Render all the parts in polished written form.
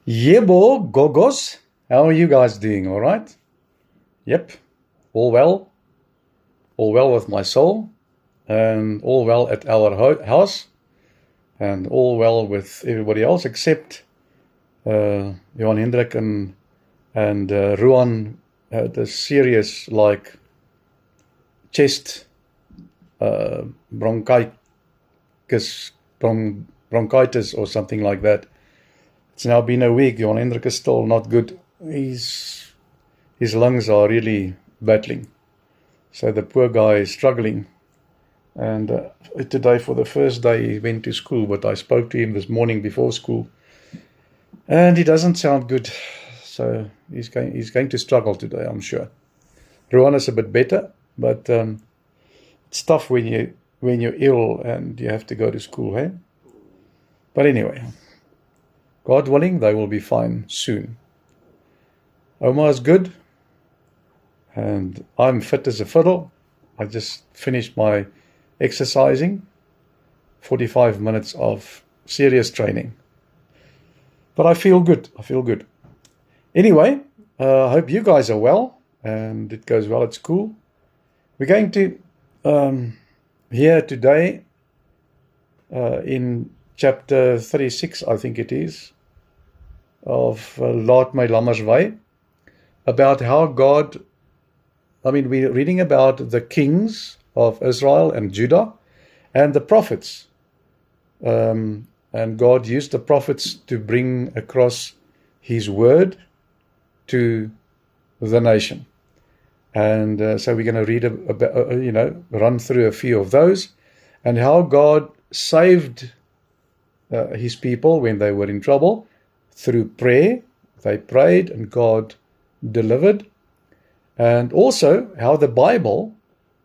Yebo, Gogos. How are you guys doing? All right? Yep. All well. All well with my soul. And all well at our house. And all well with everybody else except Johan Hendrik and Ruan had a serious, chest bronchitis or something like that. It's now been a week. Johan Hendrik is still not good. His lungs are really battling. So the poor guy is struggling. And today, for the first day, he went to school, but I spoke to him this morning before school. And he doesn't sound good. So he's going to struggle today, I'm sure. Ruan is a bit better, but it's tough when you're ill and you have to go to school, hey? But anyway, God willing, they will be fine soon. Oma is good, and I'm fit as a fiddle. I just finished my exercising, 45 minutes of serious training. But I feel good. Anyway, I hope you guys are well, and it goes well at school. We're going to hear today in chapter 36, I think it is, of Laat My Lammers Wei, about how God, we're reading about the kings of Israel and Judah and the prophets. And God used the prophets to bring across His word to the nation. And so we're going to read run through a few of those, and how God saved His people when they were in trouble through prayer. They prayed and God delivered. And also how the Bible,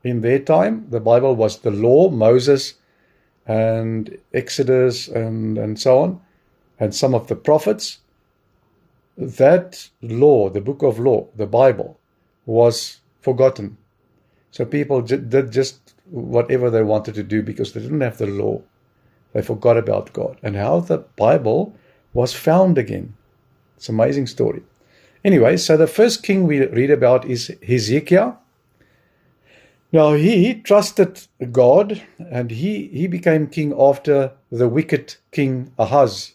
in their time, the Bible was the law, Moses and Exodus and so on, and some of the prophets. That law, the book of law, the Bible, was forgotten. So people did just whatever they wanted to do because they didn't have the law. They forgot about God. And how the Bible was found again. It's an amazing story. Anyway, so the first king we read about is Hezekiah. Now he trusted God, and he became king after the wicked king Ahaz.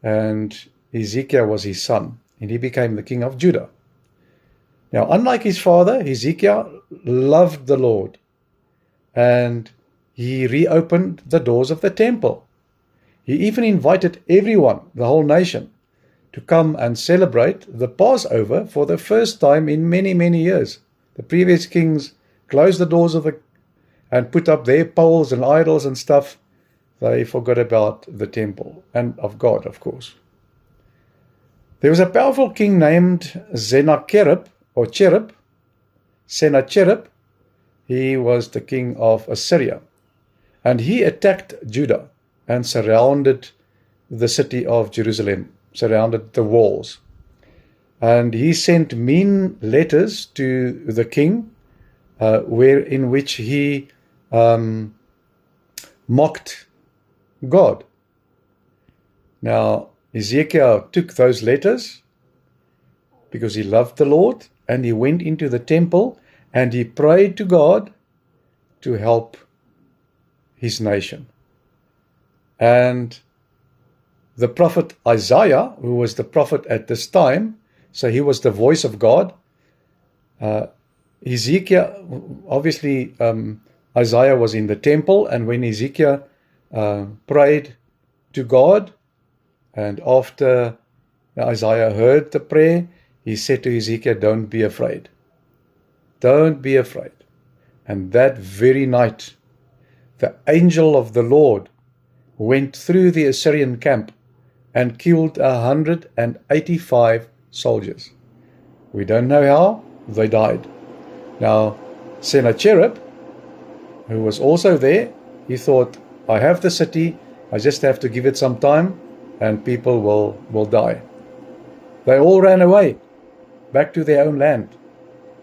And Hezekiah was his son, and he became the king of Judah. Now, unlike his father, Hezekiah loved the Lord, and he reopened the doors of the temple. He even invited everyone, the whole nation, to come and celebrate the Passover for the first time in many, many years. The previous kings closed the doors and put up their poles and idols and stuff. They forgot about the temple and of God, of course. There was a powerful king named Sennacherib. He was the king of Assyria. And he attacked Judah and surrounded the city of Jerusalem, surrounded the walls. And he sent mean letters to the king, in which he mocked God. Now, Hezekiah took those letters because he loved the Lord, and he went into the temple and he prayed to God to help his nation. And the prophet Isaiah, who was the prophet at this time, so he was the voice of God. Hezekiah, obviously, Isaiah was in the temple, and when Hezekiah prayed to God, and after Isaiah heard the prayer, he said to Hezekiah, "Don't be afraid. Don't be afraid." And that very night, the angel of the Lord went through the Assyrian camp and killed 185 soldiers. We don't know how, they died. Now, Sennacherib, who was also there, he thought, I have the city, I just have to give it some time, and people will die. They all ran away back to their own land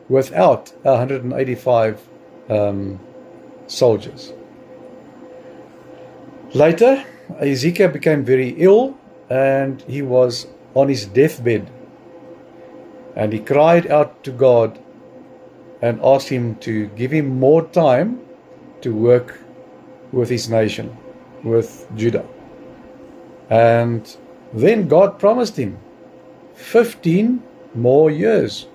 without 185 soldiers. Later, Hezekiah became very ill, and he was on his deathbed. And he cried out to God and asked him to give him more time to work with his nation, with Judah. And then God promised him 15 more years.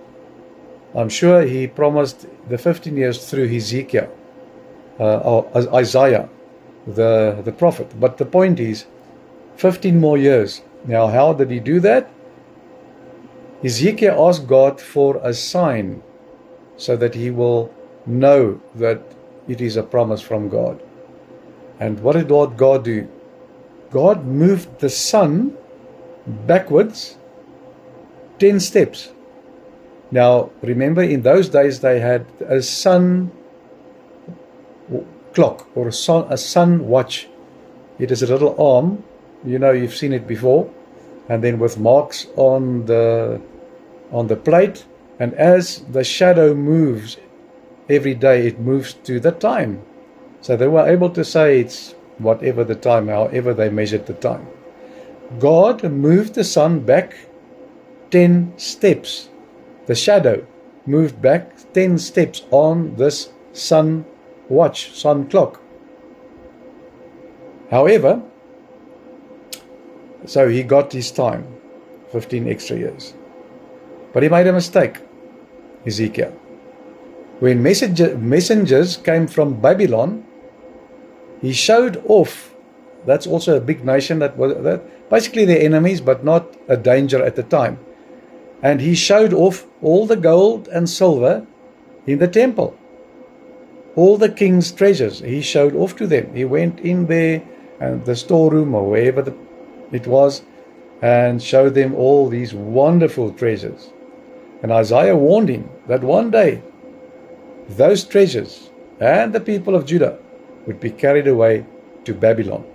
I'm sure he promised the 15 years through Hezekiah, or Isaiah, the prophet. But the point is, 15 more years. Now, how did he do that? Hezekiah asked God for a sign so that he will know that it is a promise from God. And what did God do? God moved the sun backwards 10 steps. Now, remember, in those days they had a sun clock or a sun watch. It is a little arm, you've seen it before, and then with marks on the plate, and as the shadow moves every day, it moves to the time. So they were able to say it's whatever the time, however they measured the time. God moved the sun back 10 steps. The shadow moved back 10 steps on this sun watch, sun clock. However, so he got his time, 15 extra years. But he made a mistake, Ezekiel. When messengers came from Babylon, he showed off. That's also a big nation that basically their enemies, but not a danger at the time. And he showed off all the gold and silver in the temple. All the king's treasures, he showed off to them. He went in there and the storeroom or wherever it was and showed them all these wonderful treasures. And Isaiah warned him that one day those treasures and the people of Judah would be carried away to Babylon.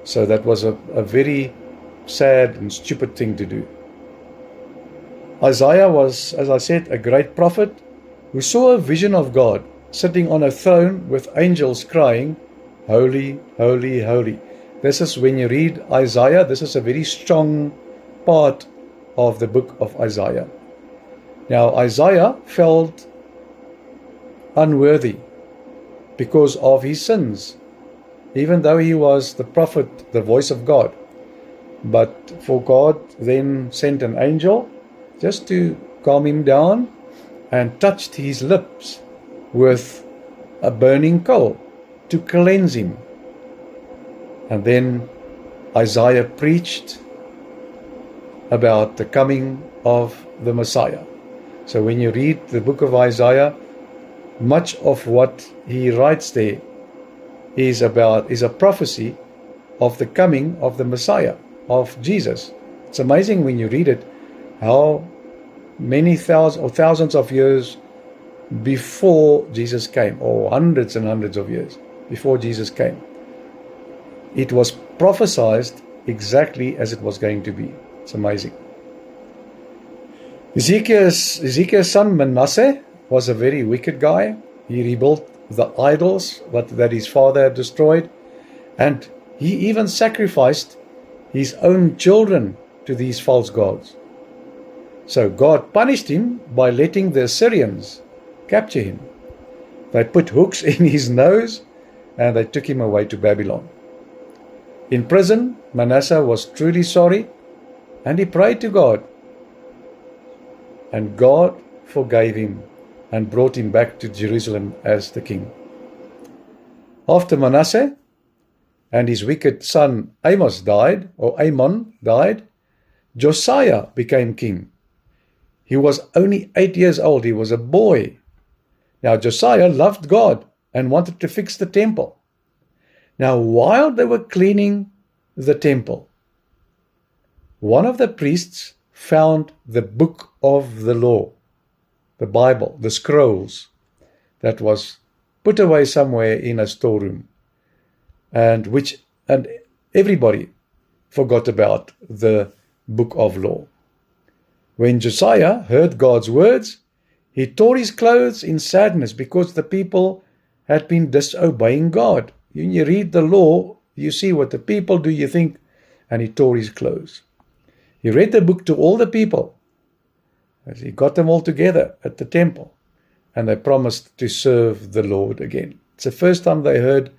So that was a very sad and stupid thing to do. Isaiah was, as I said, a great prophet who saw a vision of God sitting on a throne with angels crying, "Holy, holy, holy." This is, when you read Isaiah, this is a very strong part of the book of Isaiah. Now, Isaiah felt unworthy because of his sins, even though he was the prophet, the voice of God. But for God then sent an angel just to calm him down and touched his lips with a burning coal to cleanse him. And then Isaiah preached about the coming of the Messiah. So when you read the book of Isaiah, much of what he writes there is a prophecy of the coming of the Messiah, of Jesus. It's amazing when you read it, how many thousands of years before Jesus came, or hundreds and hundreds of years before Jesus came, it was prophesied exactly as it was going to be. It's amazing. Ezekiel's son Manasseh was a very wicked guy. He rebuilt the idols that his father had destroyed, and he even sacrificed his own children to these false gods. So God punished him by letting the Assyrians capture him. They put hooks in his nose and they took him away to Babylon. In prison, Manasseh was truly sorry and he prayed to God. And God forgave him and brought him back to Jerusalem as the king. After Manasseh and his wicked son Amon died, Josiah became king. He was only 8 years old. He was a boy. Now Josiah loved God and wanted to fix the temple. Now while they were cleaning the temple, one of the priests found the book of the law, the Bible, the scrolls, that was put away somewhere in a storeroom, and everybody forgot about the book of law. When Josiah heard God's words, he tore his clothes in sadness because the people had been disobeying God. When you read the law, you see what the people do. You think, and he tore his clothes. He read the book to all the people. As he got them all together at the temple, and they promised to serve the Lord again. It's the first time they heard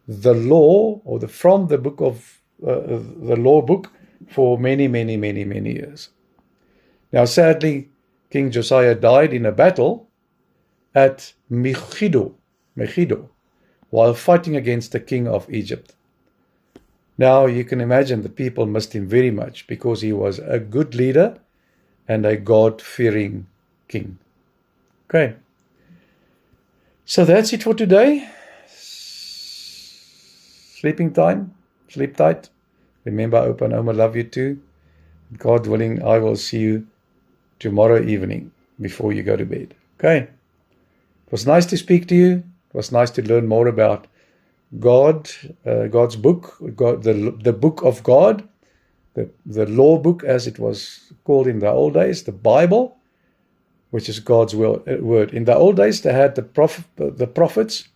the law, or from the book of the law book, for many, many, many, many years. Now, sadly, King Josiah died in a battle at Megiddo, while fighting against the king of Egypt. Now, you can imagine the people missed him very much, because he was a good leader and a God-fearing king. Okay. So that's it for today. Sleeping time. Sleep tight. Remember, Opa and Oma love you too. God willing, I will see you tomorrow evening before you go to bed. Okay. It was nice to speak to you. It was nice to learn more about God, God's book, the book of God, the law book, as it was called in the old days, the Bible, which is God's word. In the old days, they had the prophets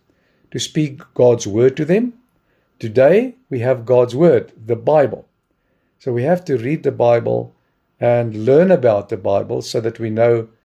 to speak God's word to them. Today, we have God's word, the Bible. So we have to read the Bible and learn about the Bible so that we know